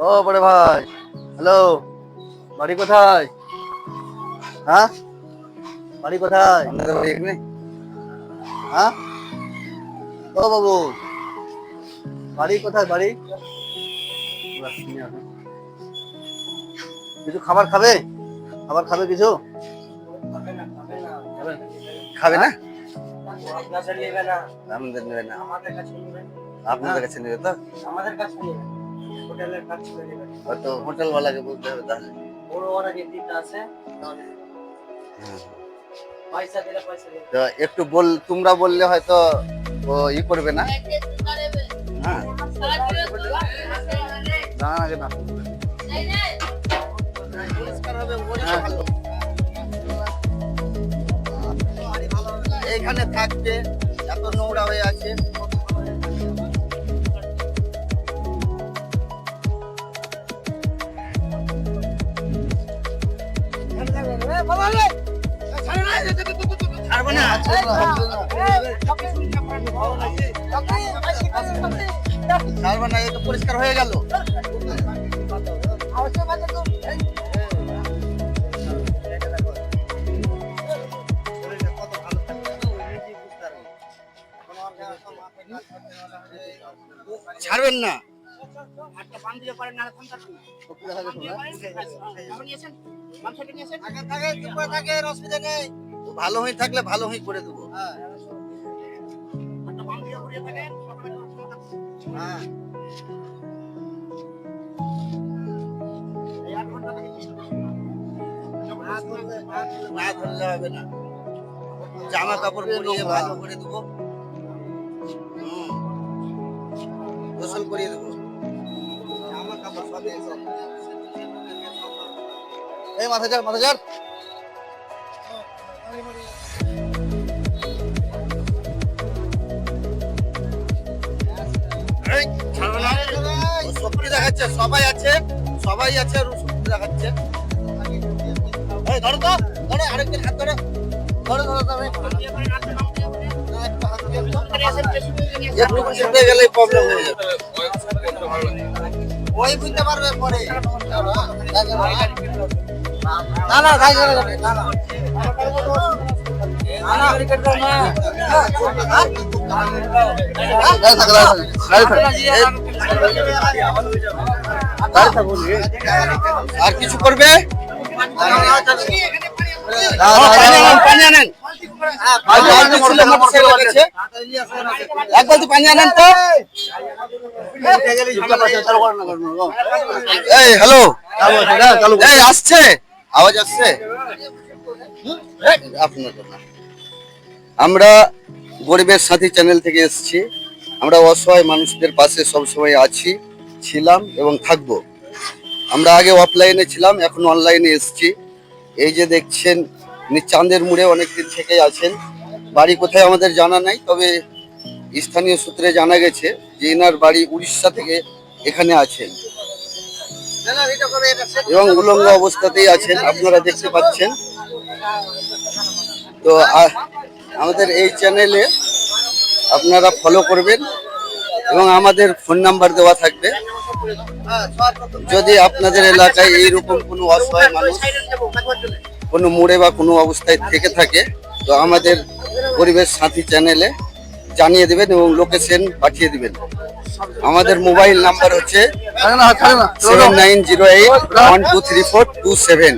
ও বড় ভাই, হ্যালো। বাড়ি কোথায়? হ্যাঁ, বাড়ি কোথায়? আপনাদের বাড়ি এখানে? হ্যাঁ, ও বাবু, বাড়ি কোথায়? বাড়ি কিছু খাবার খাবে? খাবার খাবে কিছু? খাবে না? আপনাদের নেবে না, আমাদের নেবে না, আমাদের কাছে নেবেন, আপনাদের কাছে নেবে তো? আমাদের কাছে নেবেন, হোটেলের কাছে নেবেন। হয়তো হোটেলওয়ালাকে বলতে হবে তাহলে। বড় ওরা যে দিতে আছে হ্যাঁ। পয়সা দিলে পয়সা দিলে তো একটু তোমরা বললে হয়তো ও ই করবে না। হ্যাঁ, না আগে না। হ্যাঁ। এইখানে থাকবে, এত নোংরা হয়ে আছে। ছাড়বো না। ছাড়বো না, এই তো পরিষ্কার হয়ে গেল। ছাড়বেন না। ভালো হয়ে থাকলে ভালো হয়ে করে দেবো। হ্যাঁ, না ধরলে হবে না, জামা কাপড় পরিয়ে ভালো করে দেবো। গোসল করিয়ে দেবো। জামা কাপড় সব এই মাথা চার, মাথা চার। শক্তি দেখাচ্ছে, সবাই আছে, সবাই আছে আর ও শক্তি দেখাচ্ছে। এই ধরো তো, ধরো আরেকজন হাত ধরো, ধরো ধরো ধরো। একটু চেপে গেলেই প্রবলেম হয়ে যাবে। ওই বুঝতে পারবে পরে। না না গাড়ি চলে যাবে। না না আর কিছু করবে? পানি আনেন, এক বালতি পানি আনেন তো। এই হ্যালো, এই আসছে, আওয়াজ আসছে আপনার? আমরা গরিবের সাথী চ্যানেল থেকে এসেছি। আমরা অসহায় মানুষদের পাশে সবসময় আছি, ছিলাম এবং থাকবো। আমরা আগে অফলাইনে ছিলাম, এখন অনলাইনে এসেছি। এই যে দেখছেন চাঁদের মুড়ে অনেকদিন থেকেই আছেন। বাড়ি কোথায় আমাদের জানা নাই, তবে স্থানীয় সূত্রে জানা গেছে যে এনার বাড়ি উড়িষ্যা থেকে এখানে আছেন এবং উলঙ্গ অবস্থাতেই আছেন, আপনারা দেখতে পাচ্ছেন। তো আমাদের এই চ্যানেলে আপনারা ফলো করবেন এবং আমাদের ফোন নাম্বার দেওয়া থাকবে। যদি আপনাদের এলাকায় এইরকম কোনো অসহায় মানুষ কোনো মোড়ে বা কোনো অবস্থায় থেকে থাকে, তো আমাদের পরিবেশ সাথী চ্যানেলে জানিয়ে দেবেন এবং লোকেশন পাঠিয়ে দিবেন। আমাদের মোবাইল নাম্বার হচ্ছে 7908123427।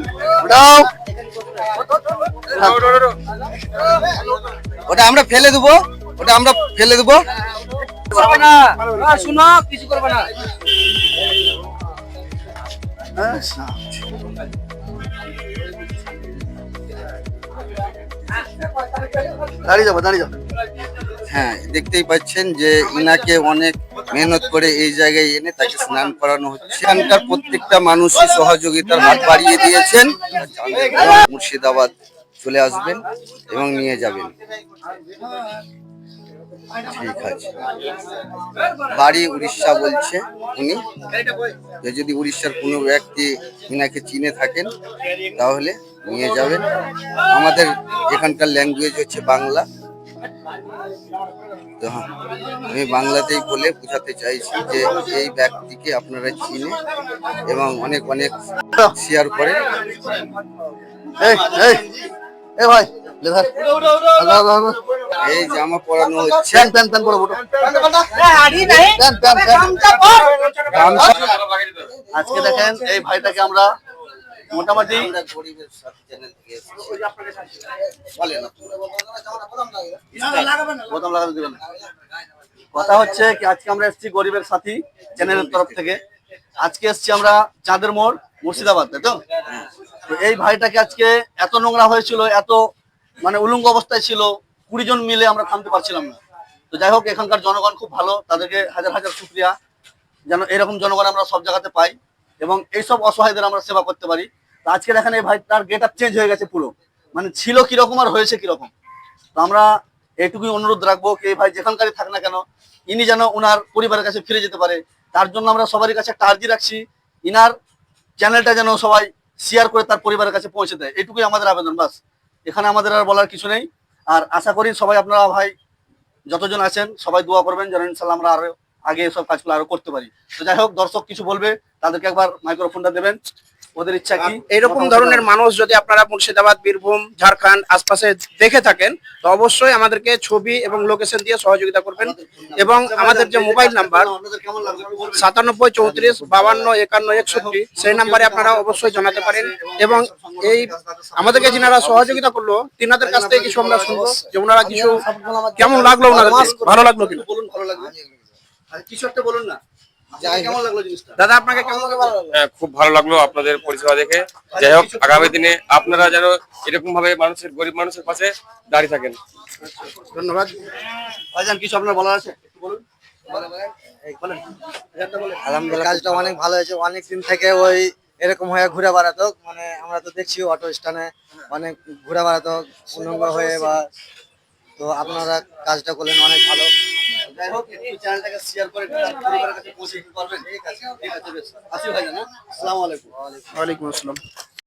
ওটা আমরা ফেলে দেবো, ওটা আমরা ফেলে দেবো। শুনো, কিছু করবে না। দাঁড়িয়ে যাবো, দাঁড়িয়ে যাবো। হ্যাঁ, দেখতেই পাচ্ছেন যে ইনাকে অনেক মেহনত করে এই জায়গায় এনে তাকে স্নান করানো হচ্ছে। এখানকার প্রত্যেকটা মানুষই সহযোগিতার হাত বাড়িয়ে দিয়েছেন। মুর্শিদাবাদ চলে আসবেন এবং নিয়ে যাবেন। ঠিক আছে, বাড়ি উড়িষ্যা বলছে উনি। যদি উড়িষ্যার কোনো ব্যক্তি ইনাকে চিনে থাকেন তাহলে নিয়ে যাবেন। আমাদের এখানকার ল্যাঙ্গুয়েজ হচ্ছে বাংলা। তো আমি বাংলাতেই বলে বোঝাতে চাইছি যে এই ব্যক্তিকে আপনারা চিনে এবং অনেক অনেক শেয়ার করে। এই এই এই ভাই লেধার এই জামা পরানো হচ্ছে প্যান প্যান প্যান পরো ফটো প্যান প্যান প্যান গামছা। আজকে দেখেন এই ভাইটাকে আমরা মোটামুটি আমরা গরিবের সাথী চ্যানেল থেকে এসেছি। বলেন আপনারা। বোতাম লাগাতে দিবেন না। কথা হচ্ছে কি আজকে আমরা এসেছি গরিবের সাথী চ্যানেলের তরফ থেকে। আজকে এসেছি আমরা চাঁদের মোড় মুর্শিদাবাদ, তাই তো? তো এই ভাইটাকে আজকে এত নোংরা হয়েছিল, এত মানে উলঙ্গ অবস্থায় ছিল, 20 জন মিলে আমরা থামতে পারছিলাম না। তো যাই হোক, এখানকার জনগণ খুব ভালো, তাদেরকে হাজার হাজার শুকরিয়া। যেন এরকম জনগণ আমরা সব জায়গাতে পাই এবং এইসব অসহায়দের আমরা সেবা করতে পারি। তো আজকে দেখেন এই ভাই তার গেট আপ চেঞ্জ হয়ে গেছে পুরো, মানে ছিল কিরকম আর হয়েছে কিরকম। তো আমরা এইটুকুই অনুরোধ রাখবো কি এই ভাই যেখানকারই থাক না কেন, ইনি যেন ওনার পরিবারের কাছে ফিরে যেতে পারে। তার জন্য আমরা সবারই কাছে একটা আর্জি রাখছি, ইনার চ্যানেলটা যেন সবাই শেয়ার করে তার পরিবারের কাছে পৌঁছে দেয়, এটুকুই আমাদের আবেদন। বাস, এখানে আমাদের আর বলার কিছু নেই। আর আশা করি সবাই আপনারা ভাই যতজন আছেন সবাই দোয়া করবেন যেন ইনশাল্লাহ আমরা আরো আগে এসব কাজগুলো আরো করতে পারি। তো যাই হোক, দর্শক কিছু বলবে, তাদেরকে একবার মাইক্রোফোনটা দেবেন, ওদের ইচ্ছা কি। এইরকম ধরনের মানুষ যদি আপনারা মুর্শিদাবাদ, বীরভূম, ঝাড়খণ্ড আশপাশে দেখে থাকেন তো অবশ্যই আমাদেরকে ছবি এবং লোকেশন দিয়ে সহযোগিতা করবেন। এবং আমাদের যে মোবাইল নাম্বার আপনাদের কেমন লাগবে একটু বলবেন। 97 34 52 51 61, সেই নাম্বারে আপনারা অবশ্যই জানাতে পারেন। এবং এই আমাদেরকে যিনারা সহযোগিতা করলো তিনাদের কাছ থেকে কিছু আমরা শুনবো যে ওনারা কিছু কেমন লাগলো, ওনাদের ভালো লাগলো কিনা। বলুন ভালো লাগবে, আর কিছু একটা বলুন না, কেমন লাগলো জিনিসটা। দাদা আপনাকে কেমন লাগলো? হ্যাঁ, খুব ভালো লাগলো আপনাদের পরিষেবা দেখে। যাই হোক, আগামী দিনে আপনারা যেন এরকম ভাবে মানুষের, গরিব মানুষের পাশে দাঁড়িয়ে থাকেন। ধন্যবাদ। ভাইজান কিছু আপনার বলার আছে একটু বলুন। বলেন। আলহামদুলিল্লাহ, কাজটা অনেক ভালো হয়েছে। অনেক দিন থেকে ওই এরকম হয়ে ঘুরে বেড়াতো, মানে আমরা তো দেখছি অটো স্ট্যান্ডে অনেক ঘুরে বেড়াতো উলঙ্গ হয়ে বা, তো আপনারা কাজটা করলেন অনেক ভালো। যাই হোক, একটু চ্যানেলটাকে শেয়ার করে তার পরিবারের কাছে পৌঁছে দিতে পারবেন। ঠিক আছে, বেশ। আসি ভাইজান, হ্যাঁ? আসসালামু আলাইকুম। ওয়ালাইকুম আসসালাম।